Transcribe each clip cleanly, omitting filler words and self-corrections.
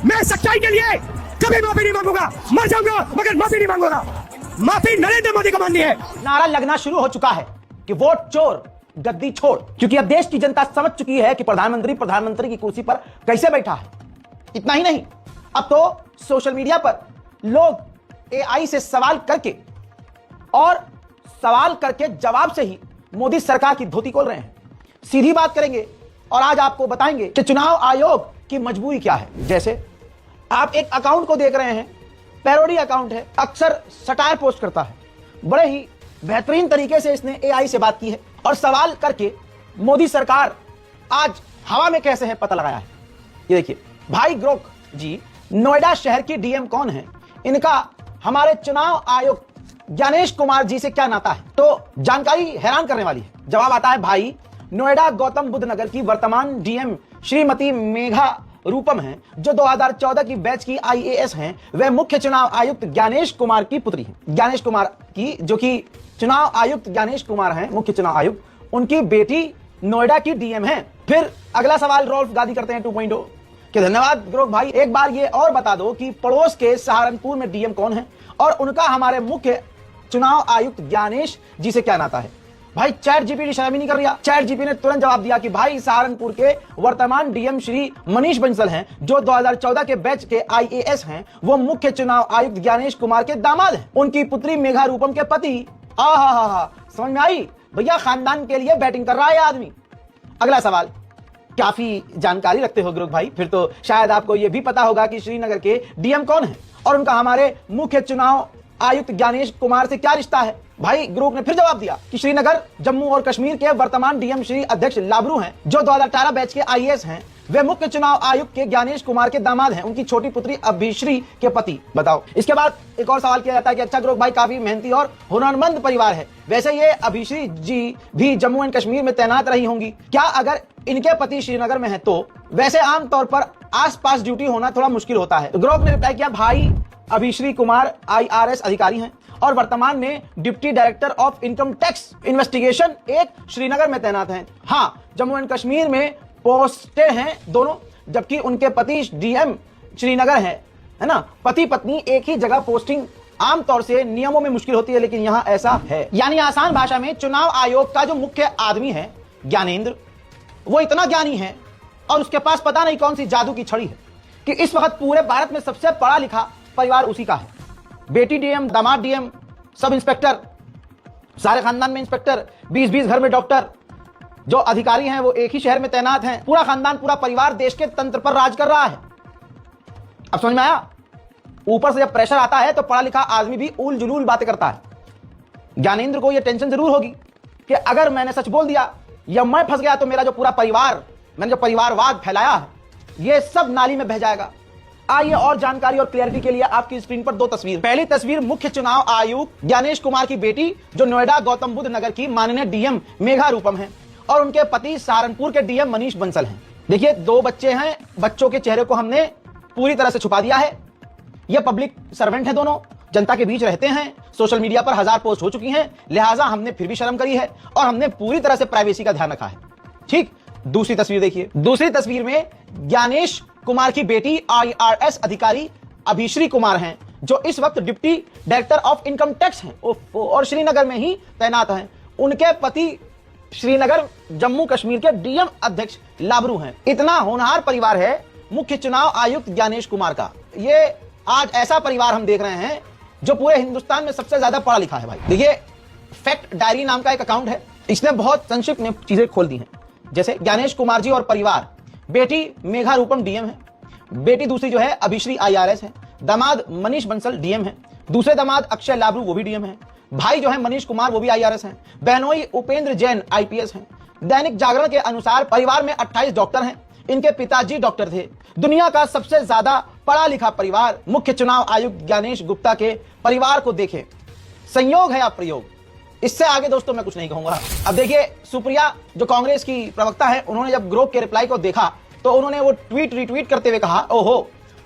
मैं सच्चाई के लिए कभी माफी नहीं मांगूंगा, मर जाऊंगा मगर माफी नहीं मांगूंगा। माफी नरेंद्र मोदी को माननी है। नारा लगना शुरू हो चुका है कि वोट चोर गद्दी छोड़, क्योंकि अब देश की जनता समझ चुकी है कि प्रधानमंत्री की कुर्सी पर कैसे बैठा है। इतना ही नहीं, अब तो सोशल मीडिया पर लोग एआई से सवाल करके और सवाल करके जवाब से ही मोदी सरकार की धोती खोल रहे हैं। सीधी बात करेंगे और आज आपको बताएंगे कि चुनाव आयोग की मजबूरी क्या है। जैसे आप एक अकाउंट को देख रहे हैं, पैरोडी अकाउंट है, अक्सर सटायर पोस्ट करता है। बड़े ही बेहतरीन तरीके से इसने एआई से बात की है और सवाल करके मोदी सरकार आज हवा में कैसे है पता लगाया है। ये देखिए, भाई ग्रोक जी, नोएडा शहर की डीएम कौन है, इनका हमारे चुनाव आयुक्त ज्ञानेश कुमार जी से क्या नाता है? तो जानकारी हैरान करने वाली है। जवाब आता है, भाई नोएडा गौतम बुद्ध नगर की वर्तमान डीएम श्रीमती मेघा रूपम हैं, जो 2014 की बैच की आईएएस हैं। वह मुख्य चुनाव आयुक्त ज्ञानेश कुमार की पुत्री हैं। ज्ञानेश कुमार की, जो कि चुनाव आयुक्त ज्ञानेश कुमार हैं, मुख्य चुनाव आयुक्त, उनकी बेटी नोएडा की डीएम है। फिर अगला सवाल रोल्फ गादी करते हैं 2.0 कि धन्यवाद ग्रोक भाई, एक बार ये और बता दो कि पड़ोस के सहारनपुर में डीएम कौन है और उनका हमारे मुख्य चुनाव आयुक्त ज्ञानेश जी से क्या नाता है? भाई चैट जीपीटी शर्म ही नहीं कर रहा। चैट जीपी ने तुरंत जवाब दिया कि भाई सहारनपुर के वर्तमान डीएम श्री मनीष बंसल हैं, जो 2014 के बैच के आईएएस हैं। वो मुख्य चुनाव आयुक्त ज्ञानेश कुमार के दामाद हैं। उनकी पुत्री मेघा रूपम के पति। समझ में आई भैया, खानदान के लिए बैटिंग कर रहा है आदमी। अगला सवाल, काफी जानकारी रखते हो ग्रोक भाई, फिर तो शायद आपको यह भी पता होगा कि श्रीनगर के डीएम कौन है और उनका हमारे मुख्य चुनाव आयुक्त ज्ञानेश कुमार से क्या रिश्ता है? भाई ग्रुप ने फिर जवाब दिया कि श्रीनगर जम्मू और कश्मीर के वर्तमान डीएम श्री अध्यक्ष लाबरू हैं, जो 2018 बैच के आईएएस हैं। वे मुख्य चुनाव आयुक्त के ज्ञानेश कुमार के दामाद हैं, उनकी छोटी पुत्री अभिश्री के पति। बताओ। इसके बाद एक और सवाल किया जाता है कि अच्छा ग्रुप भाई, काफी मेहनती और हुनरमंद परिवार है, वैसे ये अभिश्री जी भी जम्मू एंड कश्मीर में तैनात रही होंगी क्या? अगर इनके पति श्रीनगर में है तो वैसे आमतौर पर आसपास ड्यूटी होना थोड़ा मुश्किल होता है। तो ग्रुप ने रिप्लाई किया, भाई अभिश्री कुमार आईआरएस अधिकारी हैं और वर्तमान में deputy director of income tax investigation एक श्रीनगर में तैनात हैं। हाँ, जम्मू एंड कश्मीर में पोस्टेड हैं दोनों, जबकि उनके पति डीएम श्रीनगर है ना। पति पत्नी एक ही जगह पोस्टिंग आमतौर से नियमों में मुश्किल होती है, लेकिन यहां ऐसा है। यानी आसान भाषा में चुनाव आयोग का जो मुख्य आदमी है ज्ञानेंद्र, वो इतना ज्ञानी है और उसके पास पता नहीं कौन सी जादू की छड़ी है कि इस वक्त पूरे भारत में सबसे पढ़ा लिखा परिवार उसी का है। बेटी डीएम, दामाद डीएम, सब इंस्पेक्टर, सारे खानदान में इंस्पेक्टर, 20-20 घर में डॉक्टर, जो अधिकारी हैं वो एक ही शहर में तैनात हैं। पूरा खानदान, पूरा परिवार देश के तंत्र पर राज कर रहा है। अब समझ में आया? ऊपर से जब प्रेशर आता है तो पढ़ा लिखा आदमी भी उल जुलूल बातें करता है। ज्ञानेंद्र को यह टेंशन जरूर होगी कि अगर मैंने सच बोल दिया या मैं फंस गया तो मेरा जो पूरा परिवार, मैंने जो परिवारवाद फैलाया है, यह सब नाली में बह जाएगा। आइए और जानकारी और क्लियरिटी के लिए आपकी स्क्रीन पर दो तस्वीर। पहली तस्वीर मुख्य चुनाव आयुक्त ज्ञानेश कुमार की बेटी, जो नोएडा गौतम बुद्ध नगर की माननीय डीएम मेघा रूपम है, और उनके पति सहारनपुर के डीएम मनीष बंसल हैं। देखिए, दो बच्चे हैं, बच्चों के चेहरे को हमने पूरी तरह से छुपा दिया है। ये पब्लिक सर्वेंट है, दोनों जनता के बीच रहते हैं। सोशल मीडिया पर 1000 पोस्ट हो चुकी हैं, लिहाजा हमने फिर भी शर्म करी है और हमने पूरी तरह से प्राइवेसी का ध्यान रखा है। ठीक, दूसरी तस्वीर देखिए। दूसरी तस्वीर में ज्ञानेश कुमार की बेटी आईआरएस अधिकारी अभिश्री कुमार हैं, जो इस वक्त deputy director of income tax हैं और श्रीनगर में ही तैनात हैं। उनके पति श्रीनगर जम्मू कश्मीर के डीएम अध्यक्ष लाबरू हैं। इतना होनहार परिवार है मुख्य चुनाव आयुक्त ज्ञानेश कुमार का। ये आज ऐसा परिवार हम देख रहे हैं जो पूरे हिंदुस्तान में सबसे ज्यादा पढ़ा लिखा है। भाई देखिए, फैक्ट डायरी नाम का एक अकाउंट है, इसने बहुत संक्षिप्त में चीजें खोल दी हैं। जैसे ज्ञानेश कुमार जी और परिवार, बेटी मेघा रूपम डीएम है, बेटी दूसरी जो है अभिश्री आईआरएस है, दामाद मनीष बंसल डीएम है, दूसरे दामाद अक्षय लाबरू वो भी डीएम है, भाई जो है मनीष कुमार वो भी आईआरएस हैं, बहनोई उपेंद्र जैन आईपीएस हैं। दैनिक जागरण के अनुसार परिवार में 28 डॉक्टर हैं, इनके पिताजी डॉक्टर थे। दुनिया का सबसे ज्यादा पढ़ा लिखा परिवार मुख्य चुनाव आयुक्त ज्ञानेश गुप्ता के परिवार को देखें। संयोग है या प्रयोग, इससे आगे दोस्तों मैं कुछ नहीं कहूंगा। अब देखिए, सुप्रिया जो कांग्रेस की प्रवक्ता है, उन्होंने जब ग्रोक के रिप्लाई को देखा तो उन्होंने वो ट्वीट रिट्वीट करते हुए कहा, ओहो,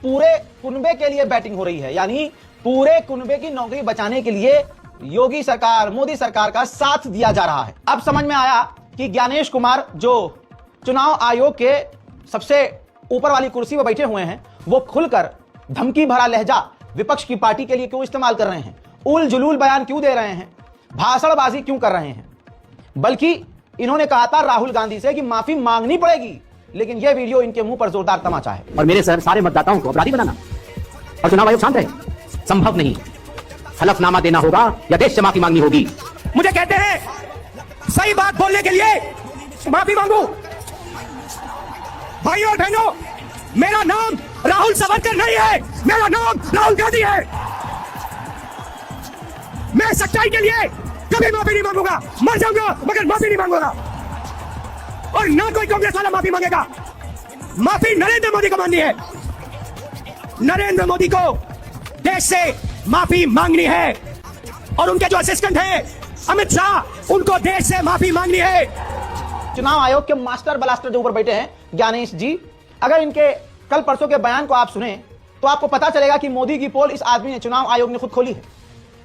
पूरे कुनबे के लिए बैटिंग हो रही है, यानी पूरे कुनबे की नौकरी बचाने के लिए योगी सरकार, मोदी सरकार का साथ दिया जा रहा है। अब समझ में आया कि ज्ञानेश कुमार जो चुनाव आयोग के सबसे ऊपर वाली कुर्सी पर बैठे हुए हैं, वो खुलकर धमकी भरा लहजा विपक्ष की पार्टी के लिए क्यों इस्तेमाल कर रहे हैं, उल जुलूल बयान क्यों दे रहे हैं, भाषणबाजी क्यों कर रहे हैं। बल्कि इन्होंने कहा था राहुल गांधी से कि माफी मांगनी पड़ेगी, लेकिन यह वीडियो इनके मुंह पर जोरदार तमाचा है। और मेरे सर सारे मतदाताओं को अपराधी बनाना और चुनाव आयोग शांत रहे, संभव नहीं। हलफनामा देना होगा या देश से माफी मांगनी होगी। मुझे कहते हैं सही बात बोलने के लिए माफी मांगू। भाइयों और बहनों, मेरा नाम राहुल सावरकर नहीं है, मेरा नाम राहुल गांधी है। मैं सच्चाई के लिए कभी माफी नहीं मांगूंगा, मर जाऊंगा मगर माफी नहीं मांगूंगा। और ना कोई कांग्रेस वाला माफी मांगेगा। माफी नरेंद्र मोदी को मांगनी है। नरेंद्र मोदी को देश से माफी मांगनी है और उनके जो असिस्टेंट हैं अमित शाह, उनको देश से माफी मांगनी है। चुनाव आयोग के मास्टर ब्लास्टर जो ऊपर बैठे हैं ज्ञानेश जी, अगर इनके कल परसों के बयान को आप सुने तो आपको पता चलेगा कि मोदी की पोल इस आदमी ने, चुनाव आयोग ने खुद खोली है।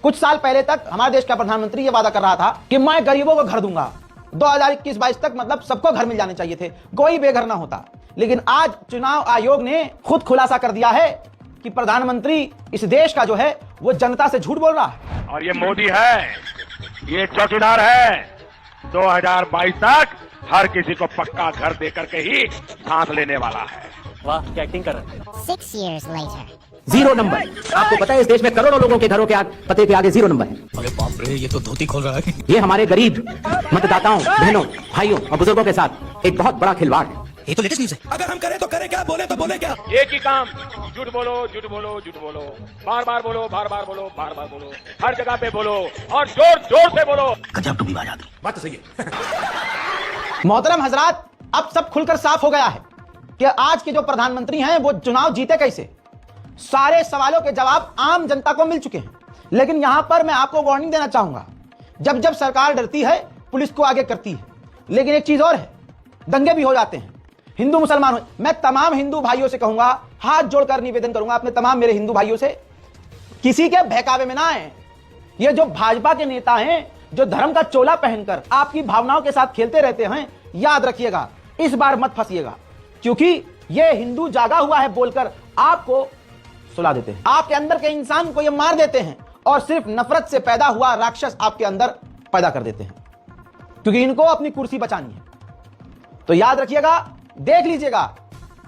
कुछ साल पहले तक हमारे देश का प्रधानमंत्री यह वादा कर रहा था कि मैं गरीबों को घर दूंगा। 2021-22 तक मतलब सबको घर मिल जाने चाहिए थे, कोई बेघर ना होता। लेकिन आज चुनाव आयोग ने खुद खुलासा कर दिया है कि प्रधानमंत्री इस देश का जो है वो जनता से झूठ बोल रहा है। और ये मोदी है, ये चौकीदार है। 2022 तक हर किसी को पक्का घर देकर के ही सांस लेने वाला है। वाह, क्या एक्टिंग कर रहे हैं। 6 years later. 0 नंबर। आपको पता है इस देश में करोड़ों लोगों के घरों के पते के आगे 0 नंबर है। अरे बाप रे, ये तो धोती खोल रहा है। ये हमारे गरीब मतदाताओं, बहनों, भाइयों और बुजुर्गों के साथ एक बहुत बड़ा खिलवाड़ है। ये तो लेटेस्ट न्यूज़ है। अगर हम करें तो करें क्या, बोले तो बोले क्या। एक ही काम, झूठ बोलो, झूठ बोलो, झूठ बोलो, बार बार बोलो, बार बार बोलो, बार बार बोलो, हर जगह पे बोलो और जोर जोर से बोलो। गजब टूबी बात आती। बात तो सही है। मोहतरम हजरात, अब सब खुलकर साफ हो गया है कि आज के जो प्रधानमंत्री हैं वो चुनाव जीते कैसे। सारे सवालों के जवाब आम जनता को मिल चुके हैं। लेकिन यहां पर मैं आपको वार्निंग देना चाहूंगा, जब जब सरकार डरती है पुलिस को आगे करती है। लेकिन एक चीज और है, दंगे भी हो जाते हैं, हिंदू मुसलमान हो। मैं तमाम हिंदू भाइयों से कहूंगा, हाथ जोड़कर निवेदन करूंगा अपने तमाम मेरे हिंदू भाइयों से, किसी के बहकावे में ना आए। ये जो भाजपा के नेता हैं जो धर्म का चोला पहनकर आपकी भावनाओं के साथ खेलते रहते हैं, याद रखिएगा इस बार मत फंसिएगा, क्योंकि ये हिंदू जागा हुआ है बोलकर आपको सुला देते हैं, आपके अंदर के इंसान को ये मार देते हैं और सिर्फ नफरत से पैदा हुआ राक्षस आपके अंदर पैदा कर देते हैं, क्योंकि इनको अपनी कुर्सी बचानी है। तो याद रखिएगा, देख लीजिएगा,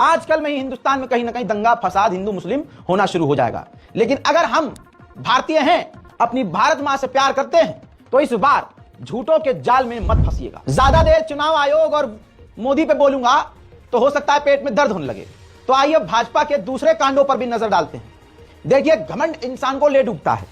आजकल में ही हिंदुस्तान में कहीं ना कहीं दंगा फसाद हिंदू मुस्लिम होना शुरू हो जाएगा। लेकिन अगर हम भारतीय हैं, अपनी भारत मां से प्यार करते हैं, तो इस बार झूठों के जाल में मत फंसिएगा। ज्यादा देर चुनाव आयोग और मोदी पे बोलूंगा तो हो सकता है पेट में दर्द होने लगे। तो आइए भाजपा के दूसरे कांडों पर भी नजर डालते हैं। देखिए, घमंड इंसान को ले डूबता है।